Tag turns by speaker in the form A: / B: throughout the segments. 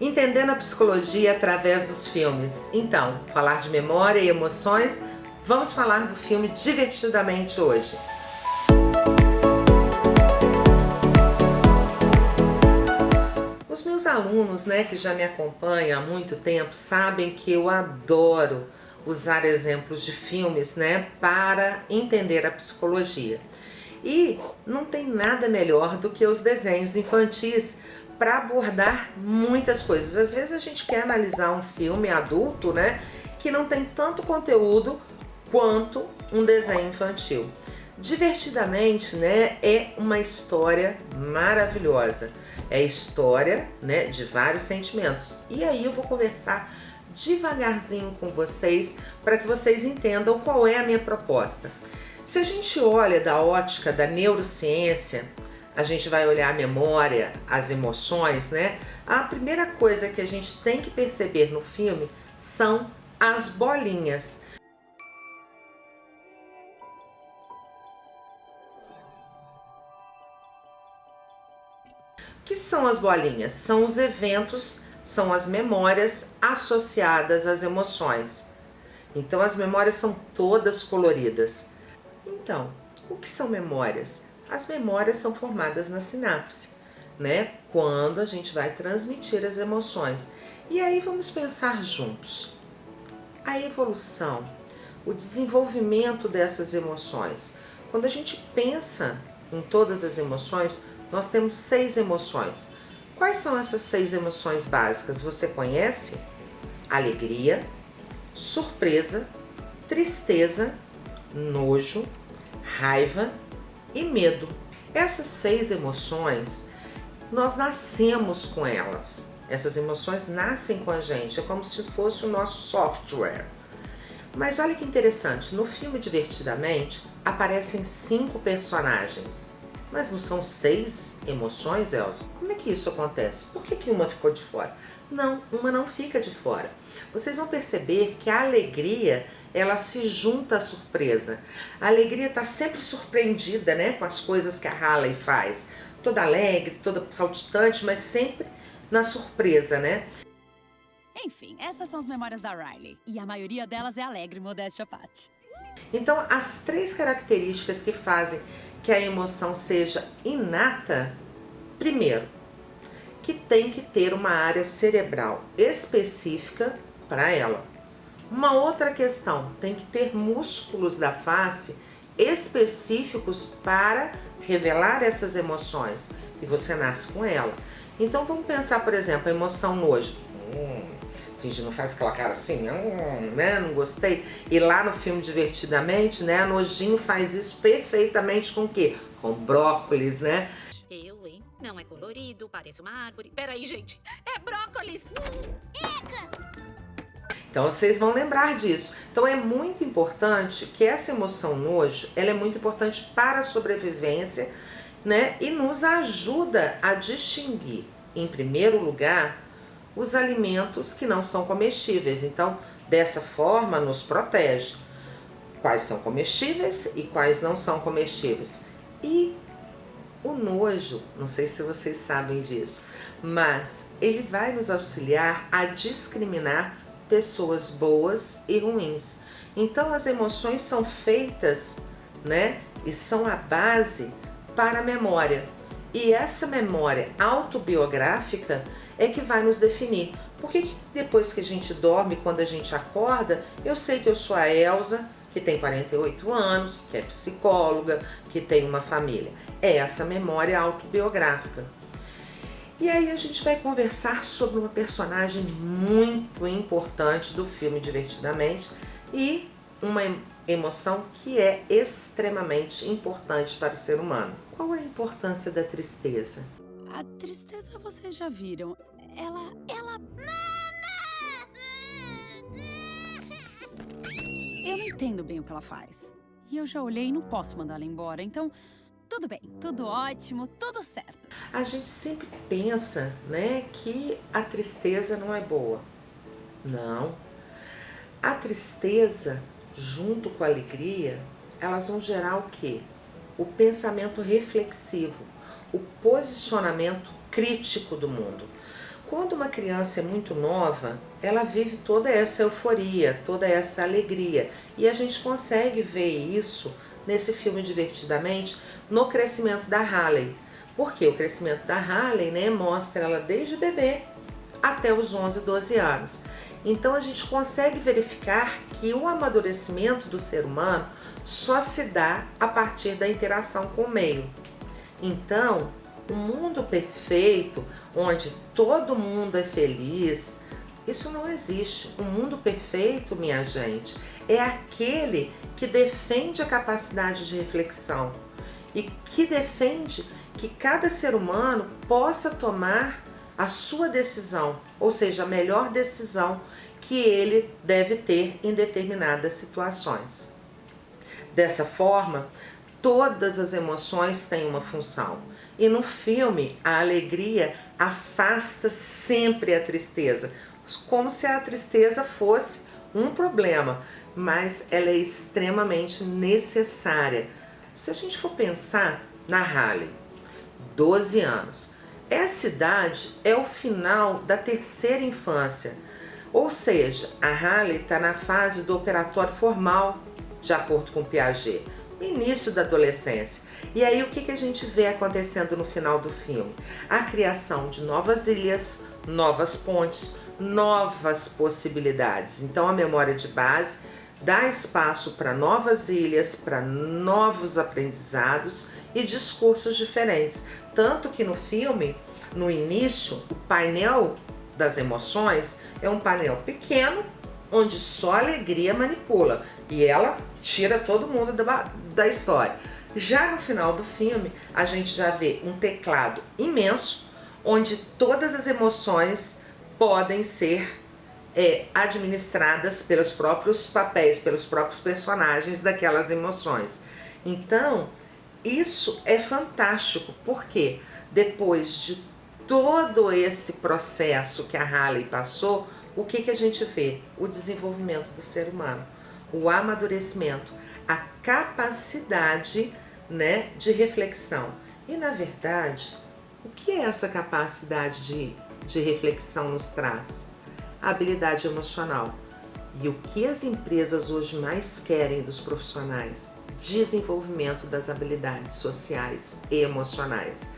A: Entendendo a psicologia através dos filmes. Então, falar de memória e emoções, vamos falar do filme Divertidamente hoje. Os meus alunos, que já me acompanham há muito tempo, sabem que eu adoro usar exemplos de filmes, para entender a psicologia. E não tem nada melhor do que os desenhos infantis para abordar muitas coisas. Às vezes a gente quer analisar um filme adulto, que não tem tanto conteúdo quanto um desenho infantil. Divertidamente, é uma história maravilhosa. É história, de vários sentimentos. E aí eu vou conversar devagarzinho com vocês para que vocês entendam qual é a minha proposta. Se a gente olha da ótica da neurociência, a gente vai olhar a memória, as emoções, A primeira coisa que a gente tem que perceber no filme são as bolinhas. O que são as bolinhas? São os eventos, são as memórias associadas às emoções. Então as memórias são todas coloridas. Então, o que são memórias? As memórias são formadas na sinapse, quando a gente vai transmitir as emoções. E aí vamos pensar juntos. A evolução, o desenvolvimento dessas emoções. Quando a gente pensa em todas as emoções, nós temos 6 emoções. Quais são essas 6 emoções básicas? Você conhece? Alegria, surpresa, tristeza, nojo, raiva e medo. Essas 6 emoções, nós nascemos com elas. Essas emoções nascem com a gente, é como se fosse o nosso software. Mas olha que interessante, no filme Divertidamente aparecem 5 personagens. Mas não são 6 emoções, Elsa? Como é que isso acontece? Por que uma ficou de fora? Não, uma não fica de fora. Vocês vão perceber que a alegria, ela se junta à surpresa. A alegria está sempre surpreendida, com as coisas que a Hayley faz. Toda alegre, toda saltitante, mas sempre na surpresa,
B: Enfim, essas são as memórias da Riley. E a maioria delas é alegre, modéstia à parte.
A: Então, as 3 características que fazem que a emoção seja inata, primeiro, que tem que ter uma área cerebral específica para ela. Uma outra questão, tem que ter músculos da face específicos para revelar essas emoções. E você nasce com ela. Então vamos pensar, por exemplo, a emoção nojo. A gente não faz aquela cara assim, não gostei. E lá no filme Divertidamente, a Nojinho faz isso perfeitamente com o quê? Com brócolis,
C: Eu, hein? Não é colorido, parece uma árvore. Peraí, gente, é brócolis!
A: Então vocês vão lembrar disso. Então é muito importante que essa emoção nojo, ela é muito importante para a sobrevivência, e nos ajuda a distinguir, em primeiro lugar, os alimentos que não são comestíveis. Então, dessa forma, nos protege. Quais são comestíveis e quais não são comestíveis. E o nojo, não sei se vocês sabem disso, mas ele vai nos auxiliar a discriminar pessoas boas e ruins. Então, as emoções são feitas, e são a base para a memória. E essa memória autobiográfica é que vai nos definir. Porque depois que a gente dorme, quando a gente acorda, eu sei que eu sou a Elsa, que tem 48 anos, que é psicóloga, que tem uma família. É essa memória autobiográfica. E aí a gente vai conversar sobre uma personagem muito importante do filme Divertidamente e uma emoção que é extremamente importante para o ser humano. Qual é a importância da tristeza?
B: A tristeza vocês já viram. Ela... Eu não entendo bem o que ela faz. E eu já olhei e não posso mandar ela embora, então... Tudo bem, tudo ótimo, tudo certo.
A: A gente sempre pensa, que a tristeza não é boa. Não. A tristeza, junto com a alegria, elas vão gerar o quê? O pensamento reflexivo, o posicionamento crítico do mundo. Quando uma criança é muito nova, ela vive toda essa euforia, toda essa alegria. E a gente consegue ver isso nesse filme Divertidamente, no crescimento da Hailey. Porque o crescimento da Hailey, né, mostra ela desde bebê até os 11, 12 anos. Então a gente consegue verificar que o amadurecimento do ser humano só se dá a partir da interação com o meio. Então, um mundo perfeito, onde todo mundo é feliz, isso não existe. O mundo perfeito, minha gente, é aquele que defende a capacidade de reflexão e que defende que cada ser humano possa tomar a sua decisão, ou seja, a melhor decisão que ele deve ter em determinadas situações. Dessa forma, todas as emoções têm uma função. E no filme, a alegria afasta sempre a tristeza, como se a tristeza fosse um problema, mas ela é extremamente necessária. Se a gente for pensar na Hailey, 12 anos, essa idade é o final da terceira infância, ou seja, a Hailey está na fase do operatório formal, de acordo com Piaget, no início da adolescência. E aí o que a gente vê acontecendo no final do filme? A criação de novas ilhas, novas pontes, novas possibilidades. Então a memória de base dá espaço para novas ilhas, para novos aprendizados e discursos diferentes. Tanto que no filme, no início, o painel das emoções é um painel pequeno, onde só a alegria manipula e ela tira todo mundo da história. Já no final do filme, a gente já vê um teclado imenso, onde todas as emoções podem ser administradas pelos próprios papéis, pelos próprios personagens daquelas emoções. Então, isso é fantástico, porque depois de todo esse processo que a Hailey passou, o que a gente vê? O desenvolvimento do ser humano, o amadurecimento, a capacidade, né, de reflexão. E na verdade, o que é essa capacidade de reflexão nos traz? A habilidade emocional. E o que as empresas hoje mais querem dos profissionais? Desenvolvimento das habilidades sociais e emocionais.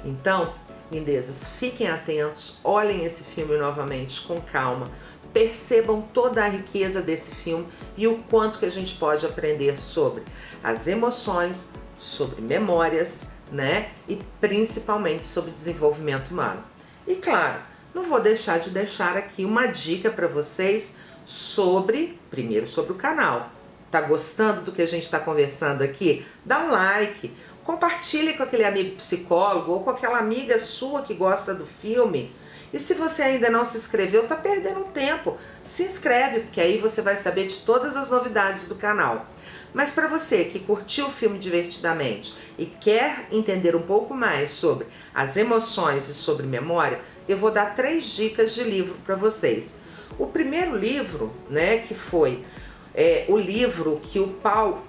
A: Então, lindezas, fiquem atentos, olhem esse filme novamente com calma, percebam toda a riqueza desse filme e o quanto que a gente pode aprender sobre as emoções, sobre memórias, né? E principalmente sobre desenvolvimento humano. E claro, não vou deixar de deixar aqui uma dica para vocês primeiro sobre o canal. Tá gostando do que a gente está conversando aqui? Dá um like, compartilhe com aquele amigo psicólogo ou com aquela amiga sua que gosta do filme. E se você ainda não se inscreveu, tá perdendo tempo. Se inscreve, porque aí você vai saber de todas as novidades do canal. Mas para você que curtiu o filme Divertidamente e quer entender um pouco mais sobre as emoções e sobre memória, eu vou dar 3 dicas de livro para vocês. O primeiro livro, né, que foi o livro que o Paul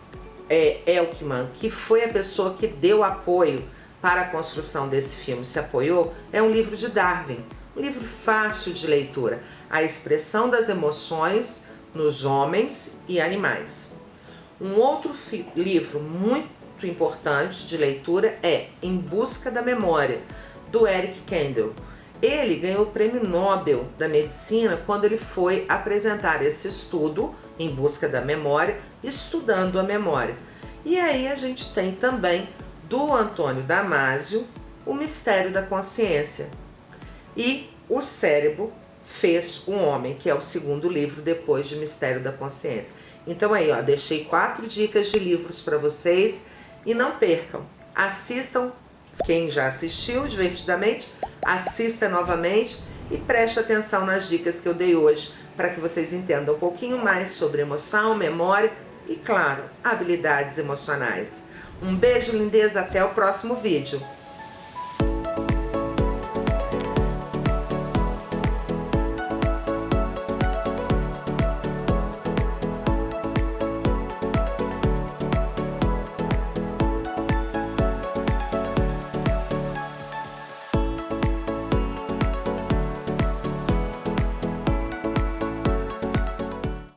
A: Elkman, que foi a pessoa que deu apoio para a construção desse filme, se apoiou, é um livro de Darwin. Um livro fácil de leitura, A Expressão das Emoções nos Homens e Animais. Um outro livro muito importante de leitura é Em Busca da Memória, do Eric Kandel. Ele ganhou o Prêmio Nobel da Medicina quando ele foi apresentar esse estudo, Em Busca da Memória, estudando a memória. E aí a gente tem também, do Antônio Damasio, O Mistério da Consciência. E O Cérebro Fez o Homem, que é o segundo livro depois de Mistério da Consciência. Então aí, ó, deixei 4 dicas de livros para vocês e não percam, assistam, quem já assistiu Divertidamente, assista novamente e preste atenção nas dicas que eu dei hoje para que vocês entendam um pouquinho mais sobre emoção, memória e, claro, habilidades emocionais. Um beijo, lindeza, até o próximo vídeo.